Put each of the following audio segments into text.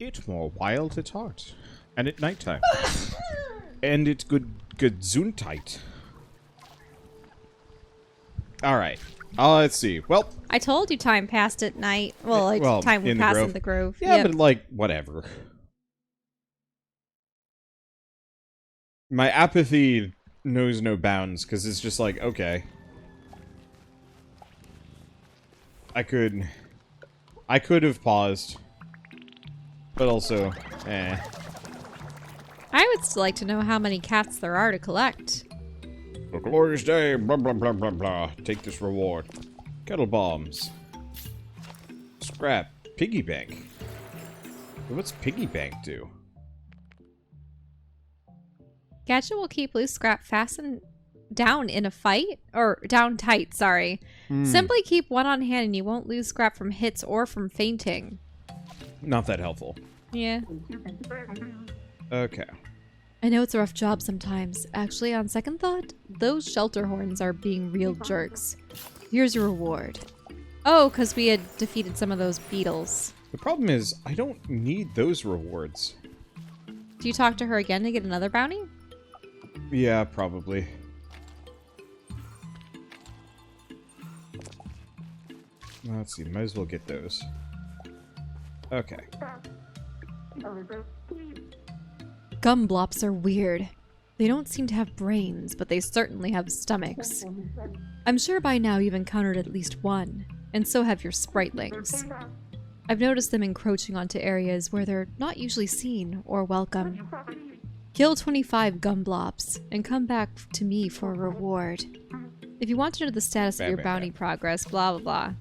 It's more wild at heart. And at nighttime. And it's good Gesundheit. Alright. Let's see. Well, I told you time passed at night. Well, like time would pass in the grove. Yeah, yep. but like, whatever. My apathy knows no bounds, because it's just like, okay. I could have paused. But also, eh. I would still like to know how many cats there are to collect. A glorious day, blah blah blah blah blah. Take this reward. Kettle bombs. Scrap. Piggy bank. What's piggy bank do? Gadget will keep loose scrap fastened down in a fight? Or down tight, sorry. Simply keep one on hand and you won't lose scrap from hits or from fainting. Not that helpful. Yeah. Okay. I know it's a rough job sometimes. Actually, on second thought, those shelter horns are being real jerks. Here's your reward. Oh, because we had defeated some of those beetles. The problem is, I don't need those rewards. Do you talk to her again to get another bounty? Yeah, probably. Let's see, might as well get those. Okay. Gumblops are weird. They don't seem to have brains, but they certainly have stomachs. I'm sure by now you've encountered at least one, and so have your Spritelings. I've noticed them encroaching onto areas where they're not usually seen or welcome. Kill 25 Gumblops, and come back to me for a reward. If you want to know the status of your bounty progress, blah blah blah.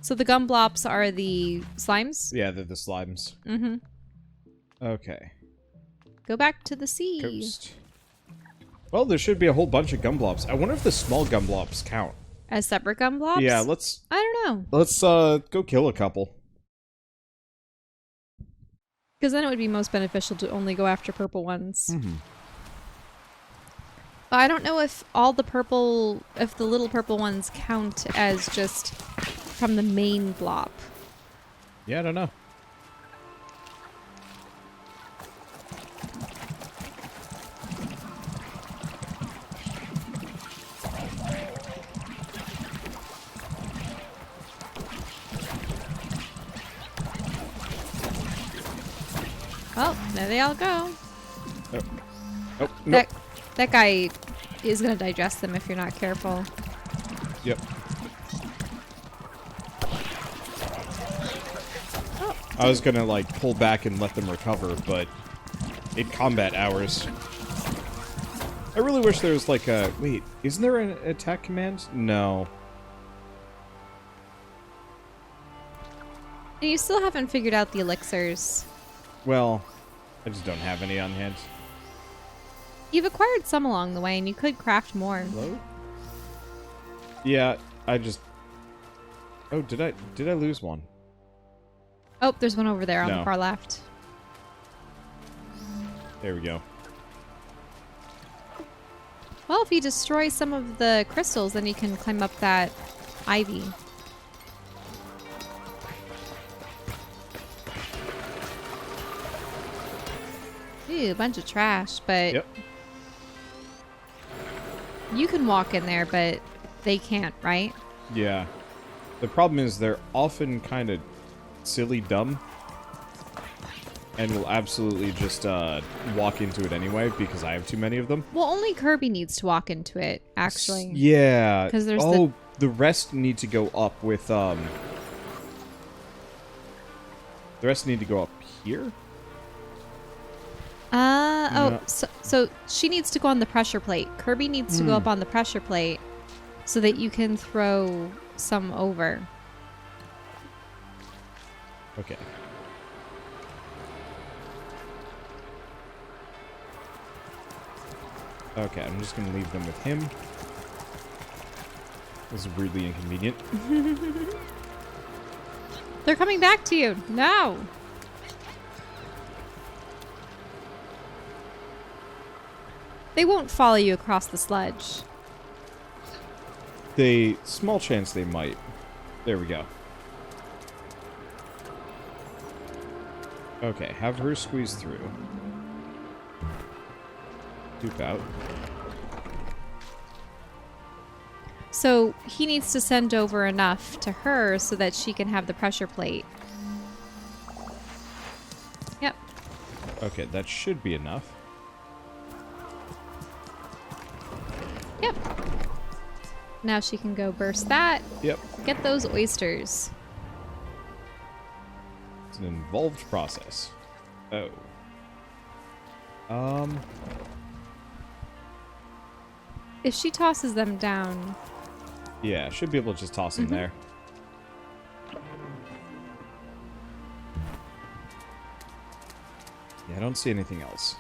So the Gumblops are the slimes? Yeah, they're the slimes. Mm-hmm. Okay. Go back to the sea. Coast. Well, there should be a whole bunch of Gumblops. I wonder if the small Gumblops count. As separate Gumblops? Yeah, let's... I don't know. Let's, go kill a couple. Because then it would be most beneficial to only go after purple ones. Mm-hmm. But I don't know if all the purple... if the little purple ones count as just from the main blob. Yeah, I don't know. Well, there they all go. Oh. Oh, nope. That guy is going to digest them if you're not careful. Yep. Oh. I was gonna, like, pull back and let them recover, but in combat hours. I really wish there was, like, a... Wait, isn't there an attack command? No. And you still haven't figured out the elixirs. Well, I just don't have any on hand. You've acquired some along the way, and you could craft more. Hello? Yeah, I just... Oh, did I lose one? Oh, there's one over there on No. the far left. There we go. Well, if you destroy some of the crystals, then you can climb up that ivy. Ooh, a bunch of trash, but... Yep. You can walk in there, but they can't, right? Yeah. The problem is they're often kind of silly dumb. And will absolutely just walk into it anyway because I have too many of them. Well, only Kirby needs to walk into it, actually. Yeah. 'Cause there's the rest need to go up with The rest need to go up here? Oh, so she needs to go on the pressure plate. Kirby needs to go up on the pressure plate so that you can throw some over. Okay. Okay, I'm just gonna leave them with him. This is weirdly inconvenient. They're coming back to you. No. They won't follow you across the sledge. Small chance they might. There we go. Okay, have her squeeze through. Dupe out. So he needs to send over enough to her so that she can have the pressure plate. Yep. Okay, that should be enough. Yep. Now she can go burst that. Yep. Get those oysters. It's an involved process. Oh. If she tosses them down... Yeah, should be able to just toss them there. Yeah, I don't see anything else.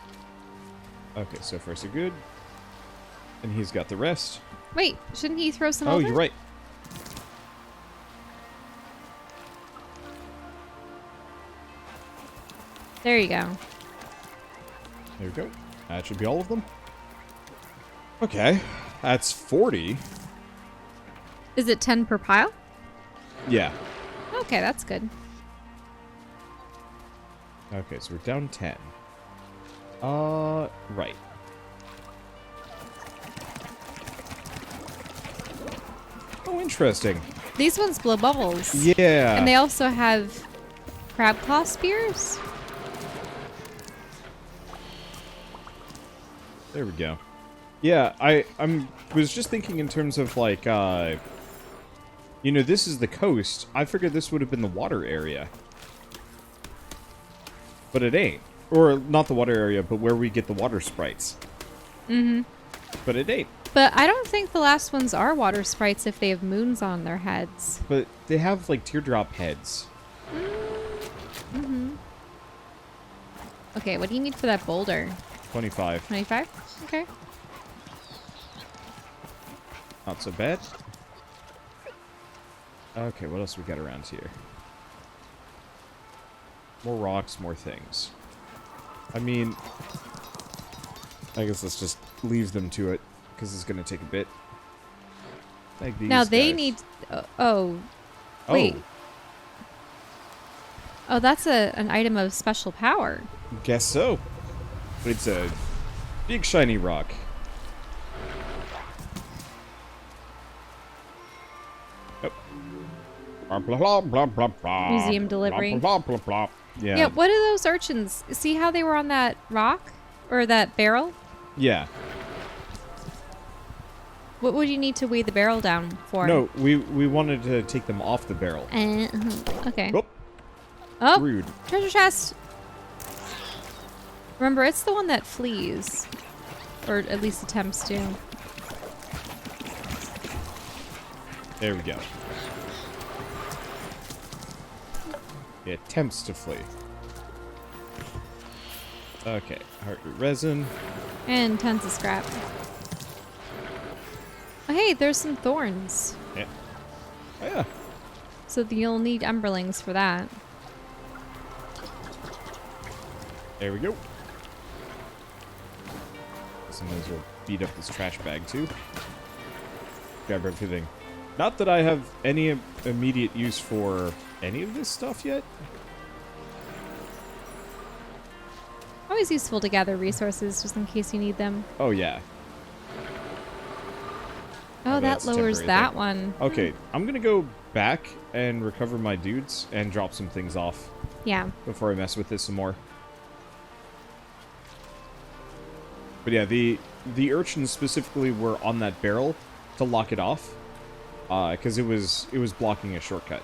Okay, so far so good. And he's got the rest. Wait, shouldn't he throw some Oh, over? you're right. There you go. There we go. That should be all of them. Okay, that's 40. Is it 10 per pile? Yeah. Okay, that's good. Okay, so we're down 10. Right. Oh, interesting. These ones blow bubbles. Yeah. And they also have crab claw spears. There we go. Yeah, I was just thinking in terms of like, you know, this is the coast. I figured this would have been the water area. But it ain't. Or not the water area, but where we get the water sprites. Mm-hmm. But it ain't. But I don't think the last ones are water sprites if they have moons on their heads. But they have like teardrop heads. Mm-hmm. Okay, what do you need for that boulder? 25. 25? Okay. Not so bad. Okay, what else we got around here? More rocks, more things. I mean, I guess let's just leave them to it, because it's going to take a bit. Like these Now they guys. need... Wait. Oh, that's an item of special power. Guess so. But it's a big shiny rock. Yep. Blah, blah, blah, blah, blah, Museum delivery. Blah, blah, blah, blah. Yeah. Yeah, what are those urchins? See how they were on that rock? Or that barrel? Yeah. What would you need to weigh the barrel down for? No, we wanted to take them off the barrel. Okay. Oh, Oh, rude. treasure chest. Remember, it's the one that flees. Or at least attempts to. There we go. It attempts to flee. Okay, heartroot resin. And tons of scrap. Oh, hey, there's some thorns. Yeah. Oh, yeah. So you'll need emberlings for that. There we go. Sometimes we'll beat up this trash bag too. Grab everything. Not that I have any immediate use for any of this stuff yet. Always useful to gather resources just in case you need them. Oh, yeah. Oh, that that's lowers temporary that thing. one. Okay, I'm gonna go back and recover my dudes and drop some things off Yeah. before I mess with this some more. But yeah, the urchins specifically were on that barrel to lock it off, because it was blocking a shortcut.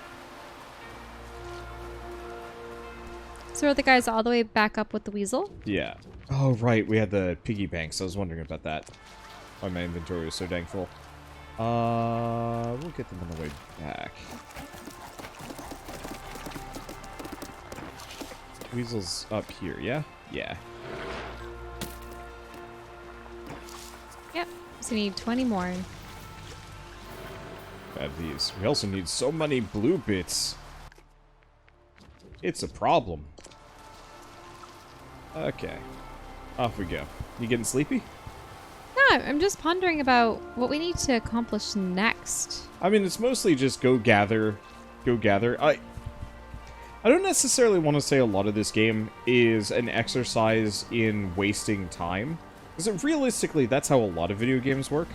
So are the guys all the way back up with the weasel? Yeah. Oh right, we had the piggy banks. I was wondering about that. Why my inventory was so dang full. We'll get them on the way back. Weasel's up here, yeah? Yeah. Yep. So you need 20 more. Grab these. We also need so many blue bits. It's a problem. Okay. Off we go. You getting sleepy? No, I'm just pondering about what we need to accomplish next. I mean, it's mostly just go gather. Go gather. I don't necessarily want to say a lot of this game is an exercise in wasting time. Because realistically, that's how a lot of video games work.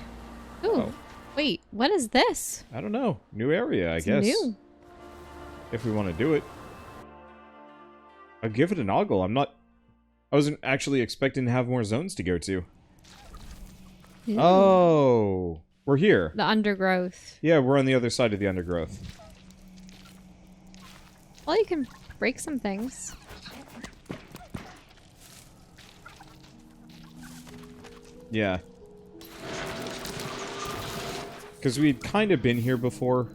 Ooh, Oh. wait, what is this? I don't know. New area, I guess. New. If we want to do it. I'll give it an ogle. I wasn't actually expecting to have more zones to go to. Ooh. Oh, we're here. The undergrowth. Yeah, we're on the other side of the undergrowth. Well, you can break some things. Yeah. Because we'd kind of been here before,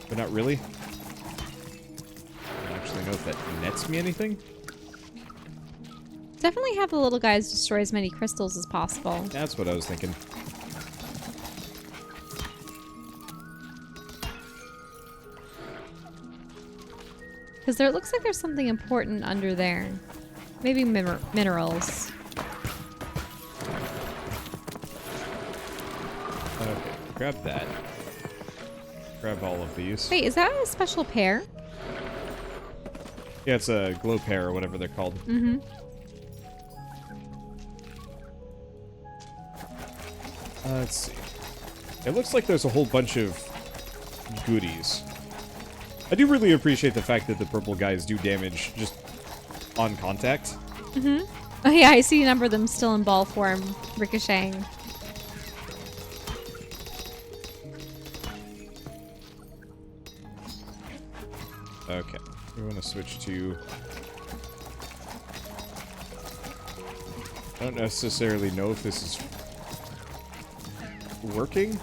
but not really. I don't actually know if that nets me anything. Definitely have the little guys destroy as many crystals as possible. That's what I was thinking. Because there looks like there's something important under there. Maybe minerals. Okay, grab that. Grab all of these. Wait, is that a special pair? Yeah, it's a glow pair or whatever they're called. Mm-hmm. Let's see. It looks like there's a whole bunch of goodies. I do really appreciate the fact that the purple guys do damage just on contact. Mm-hmm. Oh yeah, I see a number of them still in ball form, ricocheting. Okay, we want to switch to... I don't necessarily know if this is working.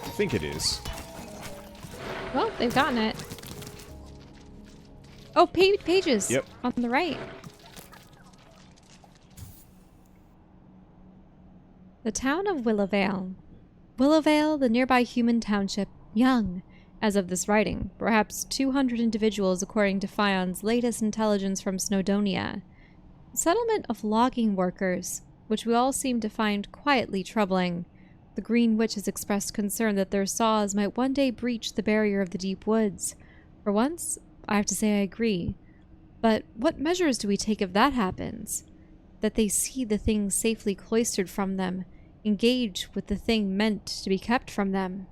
I think it is. Well, they've gotten it. Oh, pages. Yep. On the right. The town of Willowvale. Willowvale, the nearby human township, young, as of this writing, perhaps 200 individuals according to Fion's latest intelligence from Snowdonia. A settlement of logging workers, which we all seem to find quietly troubling. The Green Witch has expressed concern that their saws might one day breach the barrier of the deep woods. For once, I have to say I agree. But what measures do we take if that happens? That they see the thing safely cloistered from them, engage with the thing meant to be kept from them.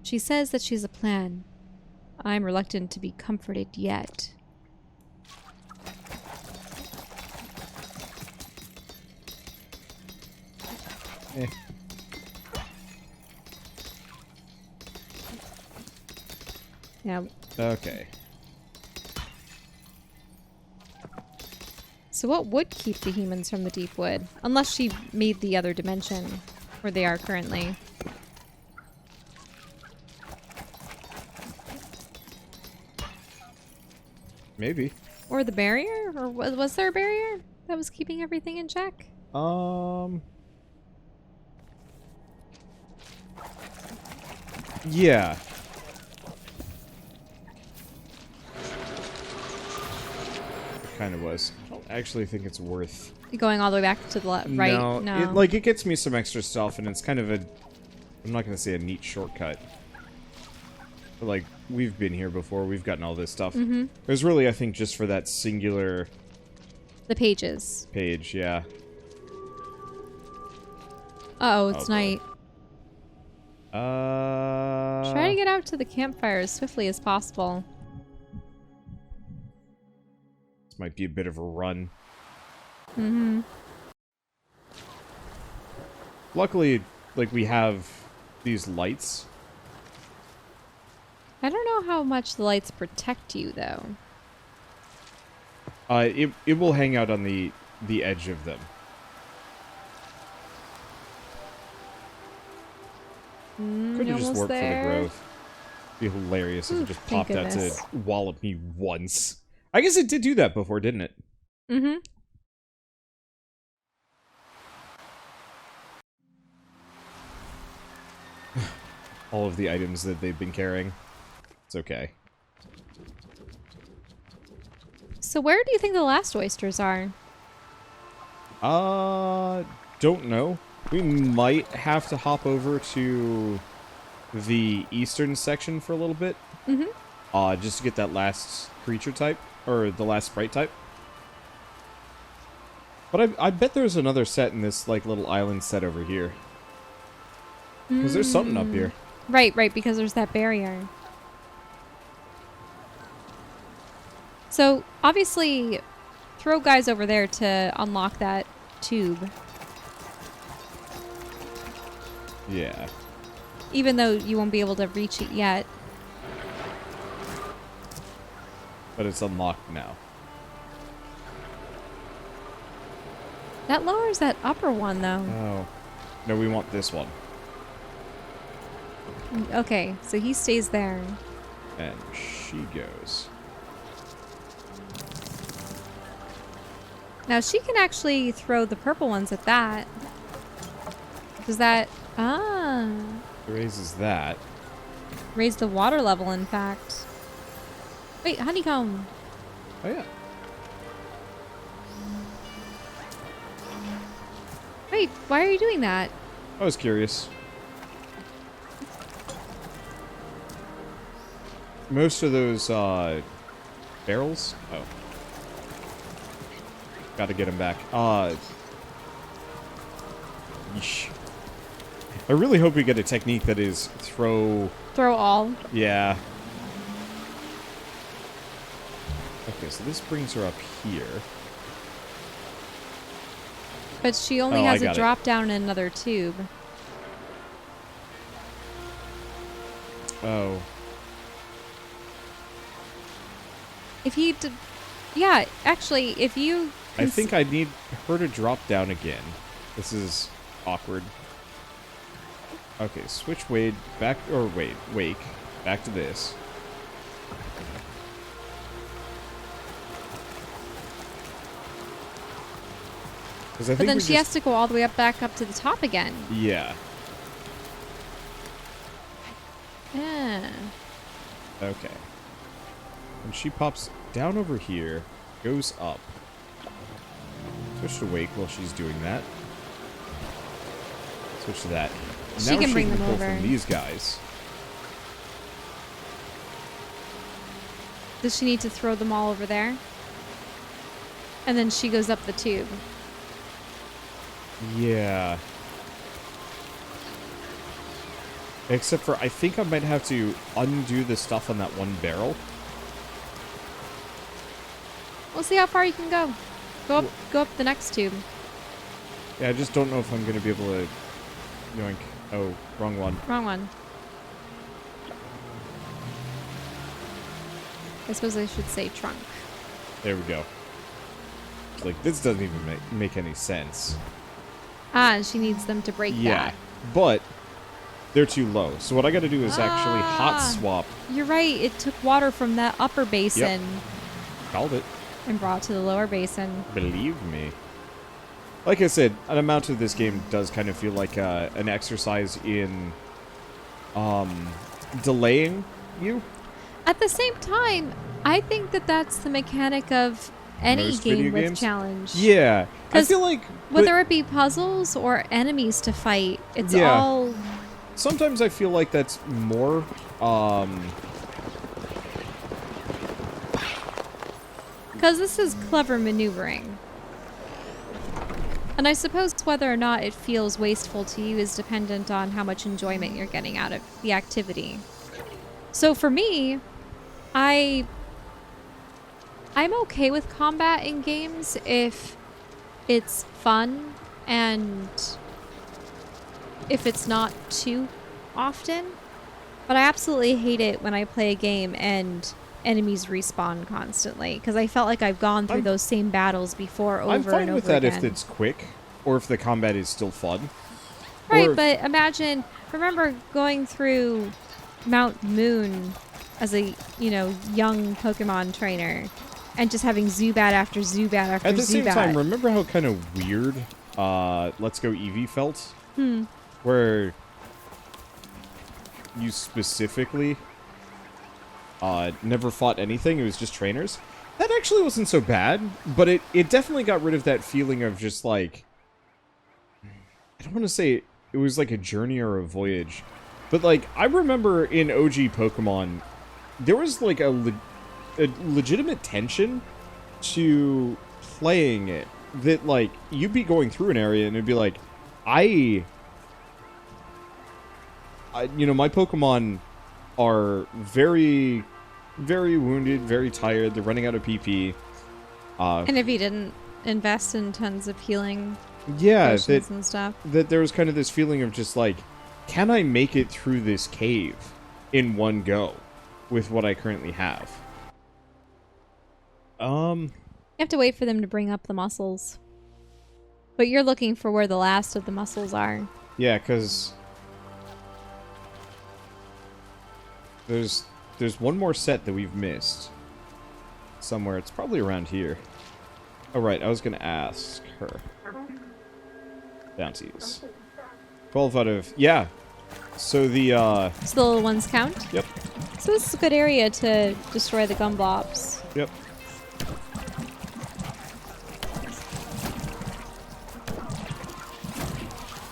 She says that she has a plan. I'm reluctant to be comforted yet. Eh. Yeah. Okay. So what would keep the humans from the deep wood? Unless she made the other dimension where they are currently. Maybe. Or the barrier? Or was there a barrier that was keeping everything in check? Yeah. It kind of was. I don't actually think it's worth... Going all the way back to the right? No. It gets me some extra stuff, and it's kind of a... I'm not going to say a neat shortcut. But, like, we've been here before. We've gotten all this stuff. Mm-hmm. It was really, I think, just for that singular... The pages. Page, yeah. Uh-oh, it's boy. night. Try to get out to the campfire as swiftly as possible. This might be a bit of a run. Mm-hmm. Luckily, like, we have these lights. I don't know how much the lights protect you, though. It will hang out on the edge of them. Could have just warped for the growth. Be hilarious if it just popped out to wallop me once. I guess it did do that before, didn't it? Mm-hmm. All of the items that they've been carrying. It's okay. So where do you think the last oysters are? Don't know. We might have to hop over to the eastern section for a little bit. Mm-hmm. Just to get that last creature type, or the last sprite type. But I bet there's another set in this, like, little island set over here. Because there's something up here. Right, because there's that barrier. So, obviously, throw guys over there to unlock that tube. Yeah. Even though you won't be able to reach it yet. But it's unlocked now. That lowers that upper one, though. Oh. No, we want this one. Okay, so he stays there. And she goes. Now, she can actually throw the purple ones at that. Does that... Ah. Raises that. Raise the water level, in fact. Wait, honeycomb. Oh, yeah. Wait, why are you doing that? I was curious. Most of those, barrels? Oh. Gotta get them back. Yeesh. I really hope we get a technique that is throw... Throw all. Yeah. Okay, so this brings her up here. But she only has a drop down in another tube. Oh. If he did... Yeah, actually, if you... I think I need her to drop down again. This is awkward. Okay, switch Wade back... Or wake. Back to this. But then she has to go all the way up back up to the top again. Yeah. Yeah. Okay. And she pops down over here, goes up. Switch to wake while she's doing that. Switch to that. She can bring them pull over. From these guys. Does she need to throw them all over there? And then she goes up the tube. Yeah. Except for, I think I might have to undo the stuff on that one barrel. We'll see how far you can go. Go up the next tube. Yeah, I just don't know if I'm going to be able to... Yoink. Oh, wrong one. Wrong one. I suppose I should say trunk. There we go. Like, this doesn't even make any sense. Ah, and she needs them to break that. But they're too low. So what I got to do is actually hot swap. You're right. It took water from that upper basin. Yep. Called it. And brought to the lower basin. Believe me. Like I said, an amount of this game does kind of feel like an exercise in delaying you. At the same time, I think that that's the mechanic of any Most game video with games? challenge. Yeah. I feel like... Whether it be puzzles or enemies to fight, it's Yeah. all... Sometimes I feel like that's more... Because this is clever maneuvering. And I suppose whether or not it feels wasteful to you is dependent on how much enjoyment you're getting out of the activity. So for me, I'm okay with combat in games if it's fun and if it's not too often. But I absolutely hate it when I play a game and enemies respawn constantly, because I felt like I've gone through those same battles before over and over again. I'm fine with that if it's quick, or if the combat is still fun. Right, but imagine, remember going through Mount Moon as a, young Pokemon trainer, and just having Zubat after Zubat after Zubat. At the same time, remember how kind of weird Let's Go Eevee felt? Where you specifically never fought anything, it was just trainers? That actually wasn't so bad, but it definitely got rid of that feeling of just like... I don't want to say it was like a journey or a voyage, but like, I remember in OG Pokemon, there was like a legitimate tension to playing it that like you'd be going through an area and it'd be like, I you know, my Pokemon are very, very wounded, very tired. They're running out of PP. And if you didn't invest in tons of healing potions and stuff. That there was kind of this feeling of just like, can I make it through this cave in one go with what I currently have? You have to wait for them to bring up the muscles. But you're looking for where the last of the muscles are. Yeah, because there's one more set that we've missed somewhere. It's probably around here. Oh, right. I was going to ask her. Bounties. 12 out of... Yeah. So the... So the little ones count? Yep. So this is a good area to destroy the Gumblops. Yep.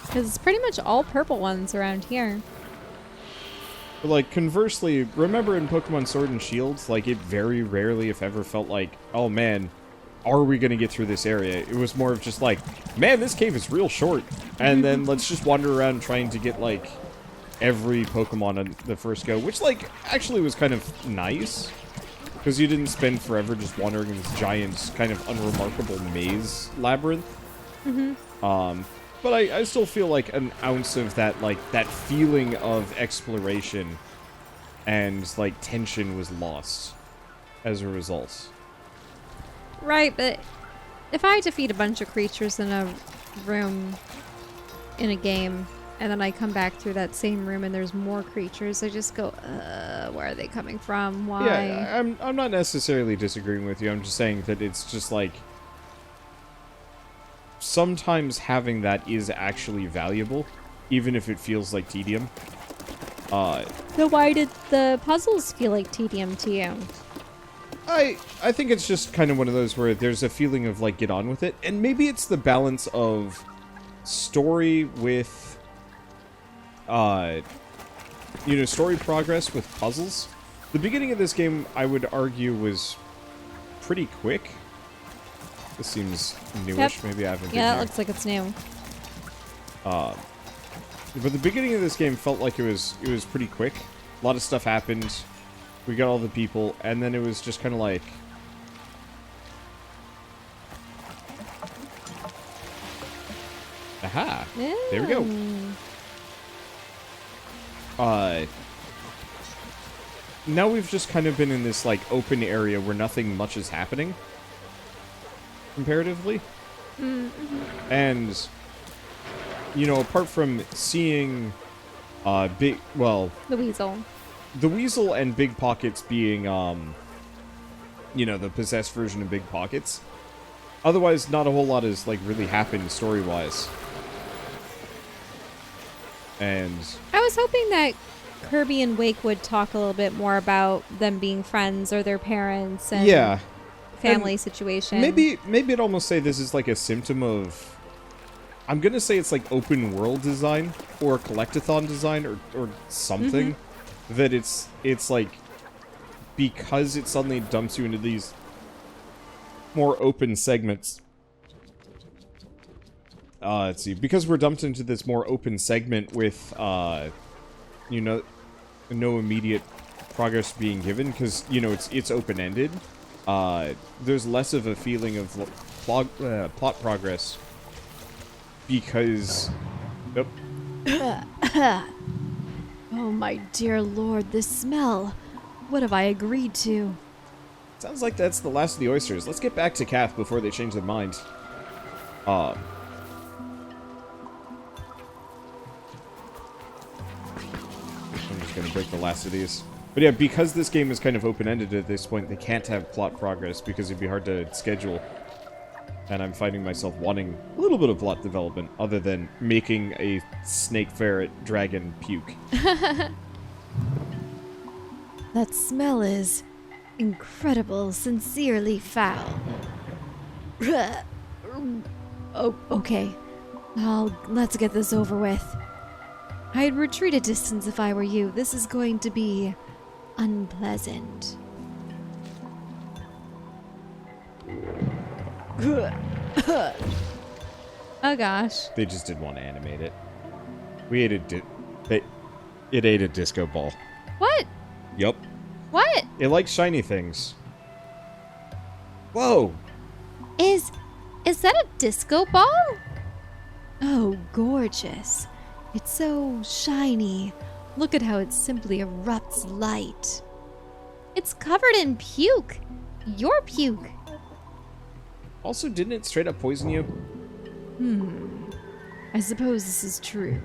Because it's pretty much all purple ones around here. But, like, conversely, remember in Pokemon Sword and Shield, like, it very rarely, if ever, felt like, oh, man, are we going to get through this area? It was more of just like, man, this cave is real short. And then let's just wander around trying to get, like, every Pokemon on the first go. Which, like, actually was kind of nice. Because you didn't spend forever just wandering in this giant, kind of unremarkable maze labyrinth. But I still feel like an ounce of that, like, that feeling of exploration and, like, tension was lost as a result. Right, but if I defeat a bunch of creatures in a room in a game, and then I come back through that same room and there's more creatures, I just go, where are they coming from? Why? Yeah, I'm not necessarily disagreeing with you. I'm just saying that it's just, like, sometimes having that is actually valuable, even if it feels like tedium. So why did the puzzles feel like tedium to you? I think it's just kind of one of those where there's a feeling of, like, get on with it. And maybe it's the balance of story with, you know, story progress with puzzles. The beginning of this game, I would argue, was pretty quick. This seems newish. Yep. Maybe I haven't been Yeah, that here. looks like it's new. But the beginning of this game felt like it was pretty quick. A lot of stuff happened. We got all the people, and then it was just kind of like... Aha! Yeah. There we go. Now we've just kind of been in this, like, open area where nothing much is happening. Comparatively. And, you know, apart from seeing, the Weasel. The Weasel and Big Pockets being, you know, the possessed version of Big Pockets. Otherwise, not a whole lot has, like, really happened story-wise. And... I was hoping that Kirby and Wake would talk a little bit more about them being friends or their parents and yeah. family And situation. Maybe I'd almost say this is like a symptom of... I'm gonna say it's like open world design or collectathon design or something. That it's like, because it suddenly dumps you into these more open segments. Let's see. Because we're dumped into this more open segment with, you know, no immediate progress being given, because, you know, it's open-ended. There's less of a feeling of plot progress because... Nope. Oh my dear lord, this smell. What have I agreed to? Sounds like that's the last of the oysters. Let's get back to Kath before they change their mind. I'm just gonna break the last of these. But yeah, because this game is kind of open-ended at this point, they can't have plot progress because it'd be hard to schedule. And I'm finding myself wanting a little bit of plot development, other than making a snake ferret dragon puke. That smell is incredible, sincerely foul. Oh, okay. Let's get this over with. I'd retreat a distance if I were you. This is going to be unpleasant. Oh gosh. They just didn't want to animate it. We ate it ate a disco ball. What? Yup. What? It likes shiny things. Whoa! Is that a disco ball? Oh, gorgeous. It's so shiny. Look at how it simply erupts light. It's covered in puke. Your puke. Also, didn't it straight up poison you? I suppose this is true.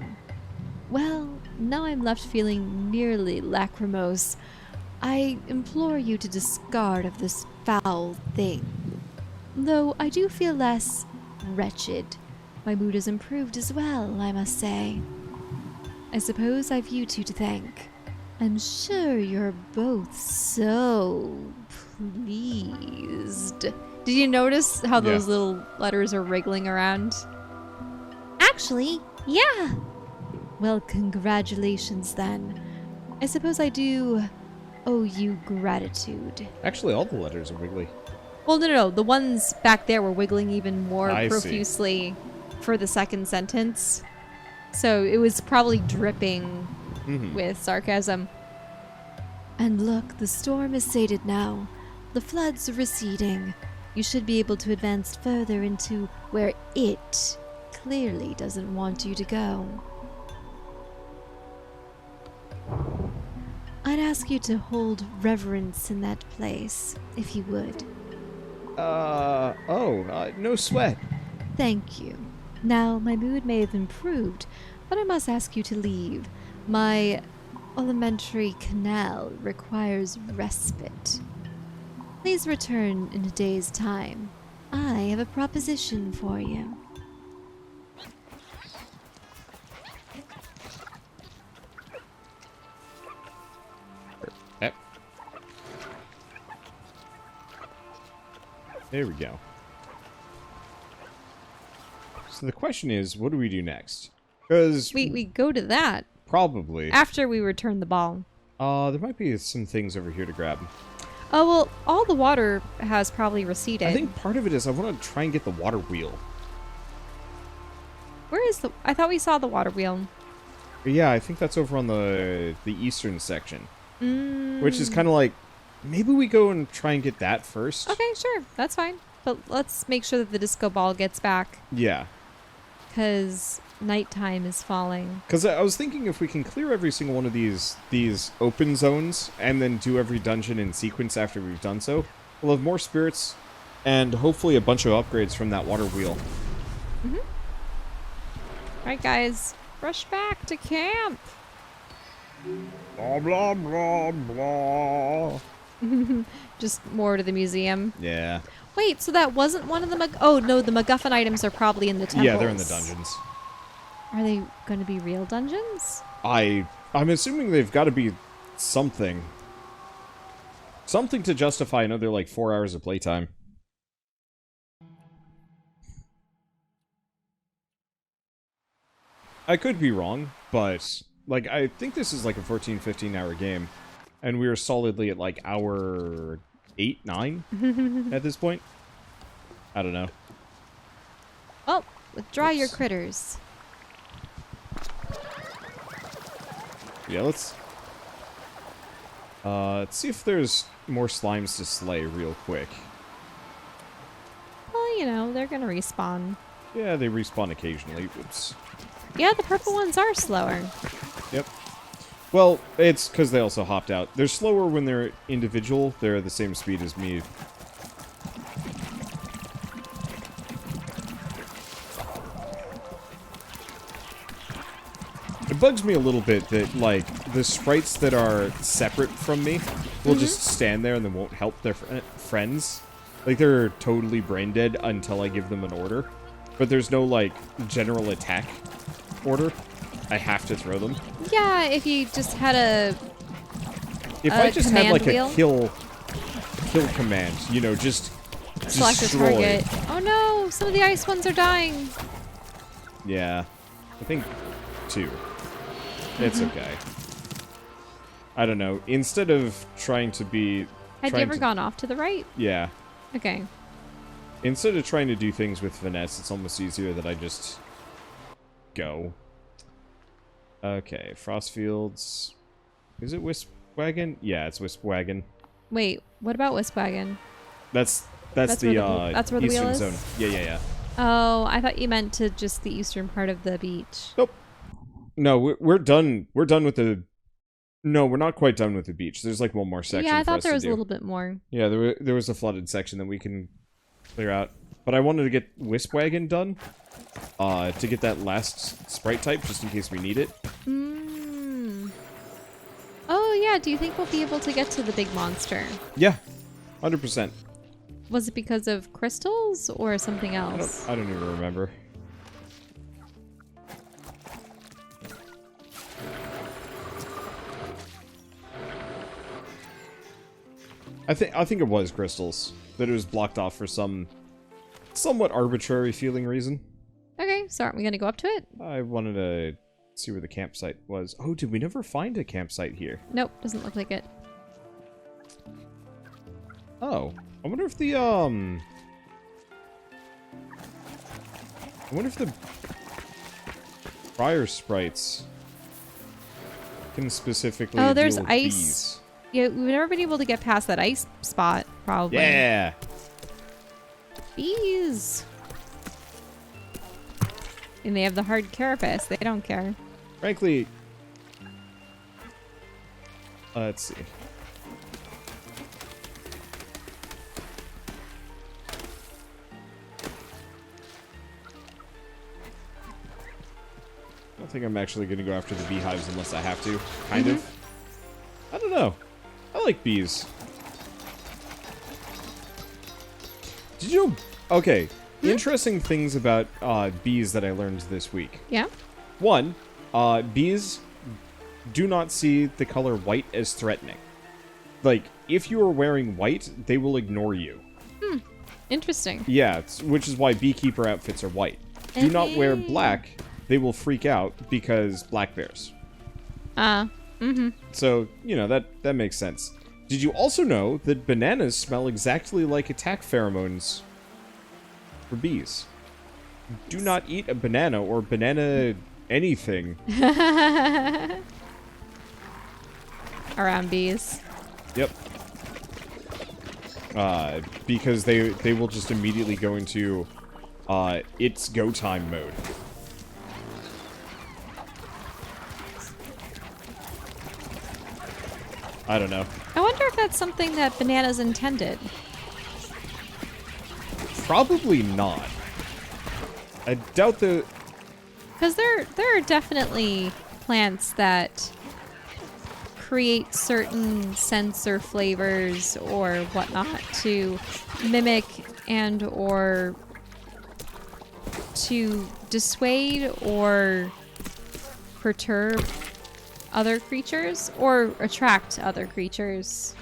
Well, now I'm left feeling nearly lachrymose. I implore you to discard of this foul thing. Though I do feel less wretched. My mood has improved as well, I must say. I suppose I've you two to thank. I'm sure you're both so pleased. Did you notice how those little letters are wriggling around? Actually, yeah. Well, congratulations then. I suppose I do owe you gratitude. Actually, all the letters are wiggly. Well, no. The ones back there were wiggling even more I profusely for the second sentence. So it was probably dripping with sarcasm. And look, the storm is sated now. The floods are receding. You should be able to advance further into where it clearly doesn't want you to go. I'd ask you to hold reverence in that place, if you would. No sweat. Thank you. Now, my mood may have improved, but I must ask you to leave. My elementary canal requires respite. Please return in a day's time. I have a proposition for you. Yep. There we go. So the question is, what do we do next? Because We go to that probably after we return the ball. there might be some things over here to grab. Oh, well, all the water has probably receded. I think part of it is I want to try and get the water wheel. Where is the... I thought we saw the water wheel. But yeah, I think that's over on the eastern section. Mm. Which is kind of like, maybe we go and try and get that first. Okay, sure. That's fine. But let's make sure that the disco ball gets back. Yeah. Because nighttime is falling. Because I was thinking if we can clear every single one of these open zones and then do every dungeon in sequence after we've done so, we'll have more spirits and hopefully a bunch of upgrades from that water wheel. Mm-hmm. Alright, guys. Rush back to camp. Blah, blah, blah, blah. Just more to the museum. Yeah. Wait, so that wasn't one of the oh, no, the MacGuffin items are probably in the temples. Yeah, they're in the dungeons. Are they going to be real dungeons? I'm assuming they've got to be something. Something to justify another, like, 4 hours of playtime. I could be wrong, but, like, I think this is like a 14, 15-hour game. And we are solidly at, like, hour 8, 9 at this point. I don't know. Oh, withdraw your critters. Yeah, let's see if there's more slimes to slay real quick. Well, you know, they're gonna respawn. Yeah, they respawn occasionally. Oops. Yeah, the purple ones are slower. Yep. Well, it's because they also hopped out. They're slower when they're individual. They're the same speed as me. It bugs me a little bit that, like, the sprites that are separate from me will just stand there and then won't help their friends. Like, they're totally brain dead until I give them an order. But there's no, like, general attack order. I have to throw them. Yeah, if you just had If I just had, like, wheel. a kill command, you know, just Select a destroy. target. Oh no, some of the ice ones are dying. Yeah. I think 2. It's okay. I don't know. Instead of trying to be... Had you ever gone off to the right? Yeah. Okay. Instead of trying to do things with finesse, it's almost easier that I just go. Okay, Frostfields. Is it Wispwagon? Yeah, it's Wispwagon. Wait, what about Wispwagon? That's where the the eastern wheel is? zone. Yeah. Oh, I thought you meant to just the eastern part of the beach. Nope. No, we're done. We're done with the... No, we're not quite done with the beach. There's like one more section. Yeah, I thought there was a little bit more. Yeah, there was a flooded section that we can clear out. But I wanted to get Wispwagon done. To get that last sprite type, just in case we need it. Oh, yeah, do you think we'll be able to get to the big monster? Yeah, 100%. Was it because of crystals or something else? I don't even remember. I think it was crystals. That it was blocked off for some somewhat arbitrary feeling reason. Okay, so aren't we going to go up to it? I wanted to see where the campsite was. Oh, did we never find a campsite here? Nope, doesn't look like it. Oh, I wonder if the prior sprites can specifically Oh, there's deal with ice. bees. Yeah, we've never been able to get past that ice spot, probably. Yeah. Bees. And they have the hard carapace. They don't care. Frankly, let's see. I don't think I'm actually going to go after the beehives unless I have to. Kind of. I don't know. I like bees. Did you... Okay. Interesting things about bees that I learned this week. Yeah? One, bees do not see the color white as threatening. Like, if you are wearing white, they will ignore you. Interesting. Yeah, which is why beekeeper outfits are white. Do not wear black, they will freak out because black bears. So, you know, that makes sense. Did you also know that bananas smell exactly like attack pheromones for bees? Do not eat a banana or banana anything. Around bees. Yep. Because they will just immediately go into it's go time mode. I don't know. I wonder if that's something that bananas intended. Probably not. I doubt the... Because there are definitely plants that create certain scents or flavors or whatnot to mimic and or to dissuade or perturb other creatures or attract other creatures.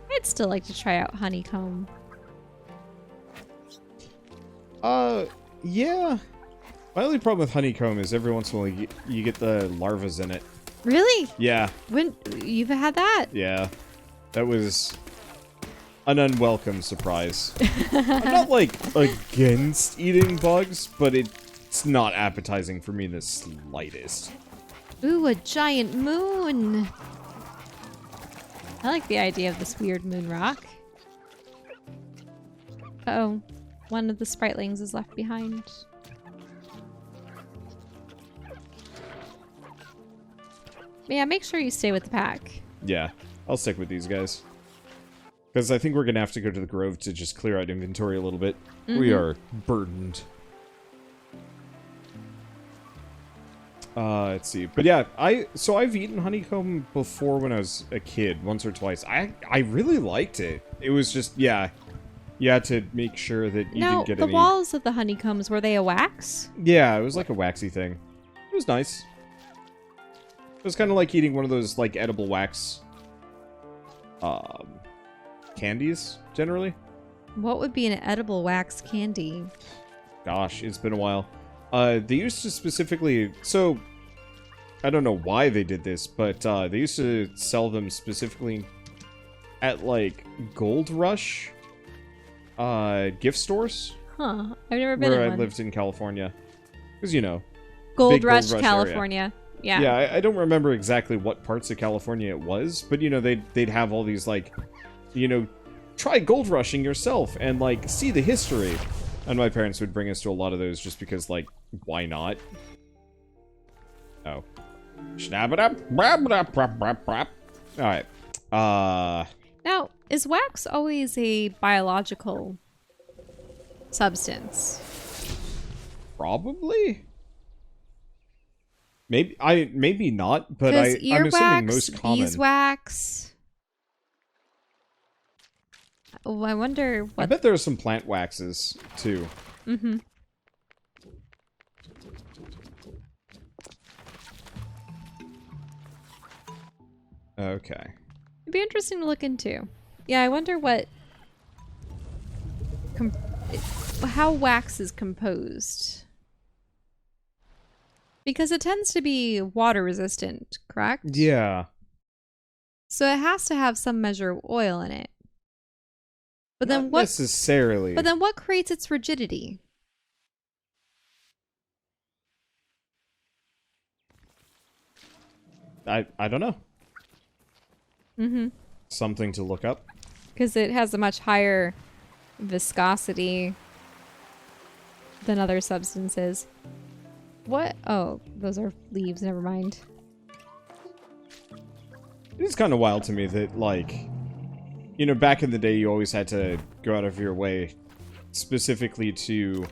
I'd still like to try out honeycomb. Yeah. My only problem with honeycomb is every once in a while you get the larvas in it. Really? Yeah. When you've had that? Yeah. That was an unwelcome surprise. I'm not, like, against eating bugs, but it's not appetizing for me in the slightest. Ooh, a giant moon! I like the idea of this weird moon rock. Uh-oh. One of the Spritelings is left behind. Yeah, make sure you stay with the pack. Yeah, I'll stick with these guys. Because I think we're going to have to go to the Grove to just clear out inventory a little bit. We are burdened. Let's see. But yeah, I've eaten honeycomb before when I was a kid, once or twice. I really liked it. It was just, yeah. You had to make sure that you didn't get any... the walls of the honeycombs, were they a wax? Yeah, it was like a waxy thing. It was nice. It was kind of like eating one of those, like, edible wax... candies, generally. What would be an edible wax candy? Gosh, it's been a while. They used to specifically... So, I don't know why they did this, but they used to sell them specifically at, like, Gold Rush gift stores. Huh. I've never been in where I one. lived in California. Because, you know... Gold big Rush, Gold Rush California. Yeah. Yeah, I don't remember exactly what parts of California it was, but, you know, they'd have all these, like, you know, try gold rushing yourself and, like, see the history. And my parents would bring us to a lot of those just because, like, why not? Oh. Alright. Now, is wax always a biological substance? Probably? Maybe not, but I'm assuming earwax, most common. beeswax. Oh, I wonder what... I bet there are some plant waxes, too. Mm-hmm. Okay. It'd be interesting to look into. Yeah, I wonder what... how wax is composed. Because it tends to be water resistant, correct? Yeah. So it has to have some measure of oil in it. But Not then what necessarily. But then what creates its rigidity? I don't know. Mm-hmm. Something to look up. Because it has a much higher viscosity than other substances. What? Oh, those are leaves. Never mind. It's kind of wild to me that, like, you know, back in the day, you always had to go out of your way specifically to,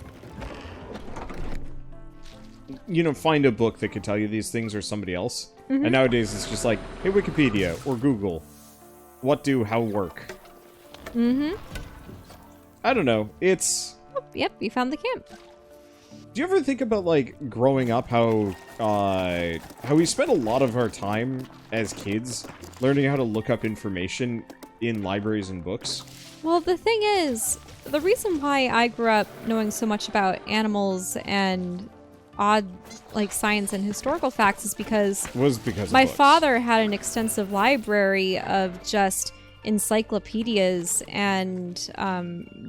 you know, find a book that could tell you these things or somebody else. Mm-hmm. And nowadays, it's just like, hey, Wikipedia or Google, what do, how work? Mm-hmm. I don't know. It's... Oh, yep, you found the camp. Do you ever think about, like, growing up, how we spent a lot of our time as kids learning how to look up information in libraries and books? Well, the thing is, the reason why I grew up knowing so much about animals and odd, like, science and historical facts is because my father had an extensive library of just encyclopedias and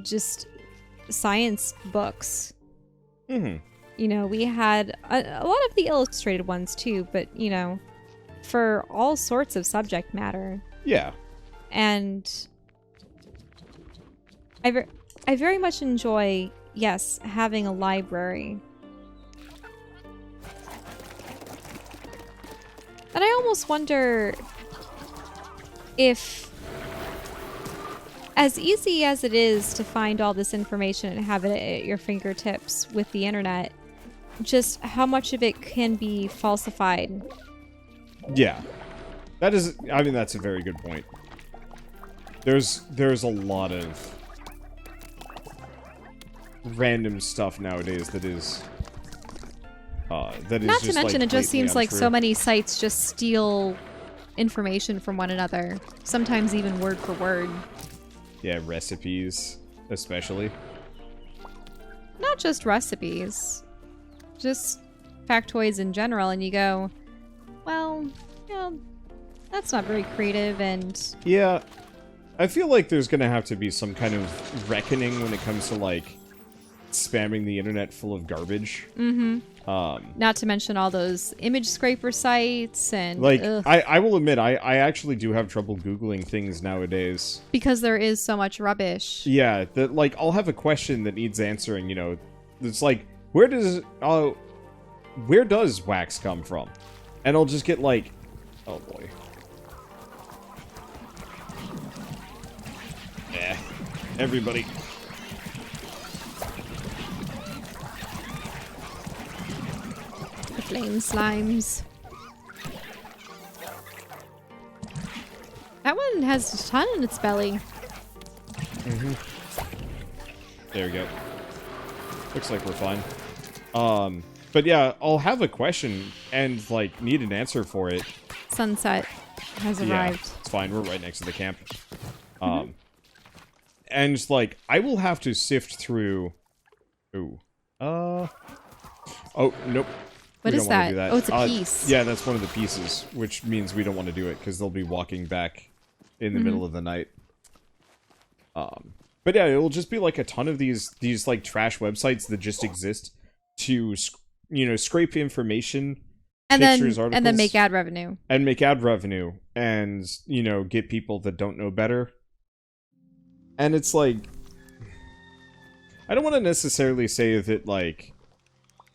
just science books. Mm-hmm. You know, we had a lot of the illustrated ones too, but, you know, for all sorts of subject matter. Yeah. And I very much enjoy, yes, having a library. And I almost wonder if, as easy as it is to find all this information and have it at your fingertips with the internet, just how much of it can be falsified. Yeah. That is, I mean, that's a very good point. There's a lot of random stuff nowadays that is Not to mention, like, it just seems like untrue. so many sites just steal information from one another, sometimes even word for word. Yeah, recipes, especially. Not just recipes, just factoids in general, and you go, well, you know, that's not very creative, and... Yeah, I feel like there's gonna have to be some kind of reckoning when it comes to, like, spamming the internet full of garbage. Mm-hmm. Not to mention all those image scraper sites and... Like, ugh. I will admit, I actually do have trouble Googling things nowadays. Because there is so much rubbish. Yeah, that, like, I'll have a question that needs answering, you know. It's like, where does wax come from? And I'll just get, like, oh boy. Yeah, everybody. The flame slimes. That one has a ton in its belly. Mm-hmm. There we go. Looks like we're fine. But yeah, I'll have a question and, like, need an answer for it. Sunset has arrived. Yeah, it's fine. We're right next to the camp. And, like, I will have to sift through... Ooh. Oh, nope. What We is don't wanna that? do that. Oh, it's a piece. Yeah, that's one of the pieces, which means we don't want to do it, because they'll be walking back in the middle of the night. But yeah, it will just be, like, a ton of these like, trash websites that just exist to, you know, scrape information, and pictures, then articles. and then make ad revenue. And make ad revenue, and, you know, get people that don't know better. And it's like... I don't want to necessarily say that, like,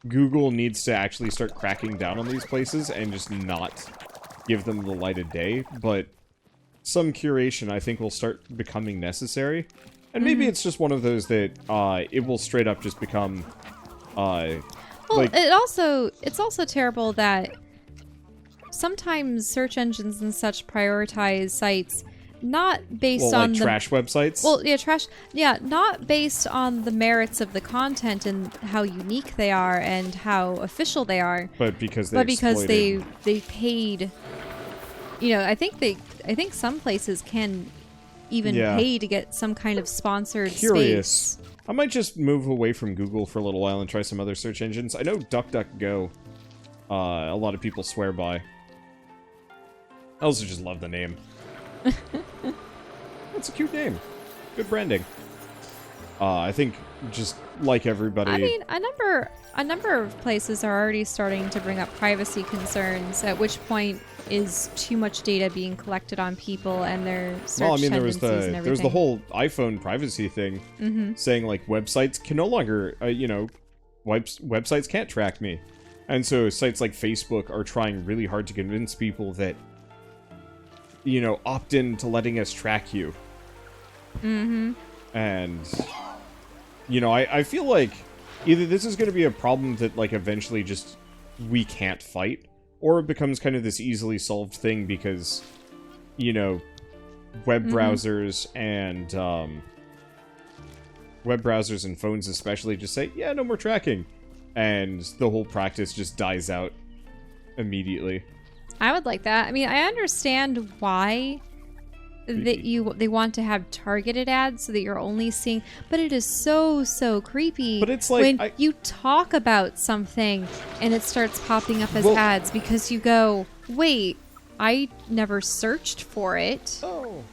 Google needs to actually start cracking down on these places and just not give them the light of day, but some curation, I think, will start becoming necessary. And maybe it's just one of those that it will straight up just become... Well, like, it's also terrible that sometimes search engines and such prioritize sites not based on the trash websites. Well, yeah, trash. Yeah, not based on the merits of the content and how unique they are and how official they are, but because they paid. You know, I think some places can even pay to get some kind of sponsored space. I might just move away from Google for a little while and try some other search engines. I know DuckDuckGo, a lot of people swear by. I also just love the name. It's a cute name. Good branding. I think just like everybody... I mean, a number of places are already starting to bring up privacy concerns, at which point is too much data being collected on people and their search tendencies and everything. There was the whole iPhone privacy thing saying, like, websites can no longer, you know, websites can't track me. And so sites like Facebook are trying really hard to convince people that, you know, opt in to letting us track you. And, you know, I feel like either this is going to be a problem that, like, eventually just we can't fight, or it becomes kind of this easily solved thing because, you know, web browsers and phones especially just say, yeah, no more tracking, and the whole practice just dies out immediately. I would like that. I mean, I understand why they want to have targeted ads so that you're only seeing, but it is so creepy. But it's like when you talk about something and it starts popping up as ads because you go, wait, I never searched for it. Oh,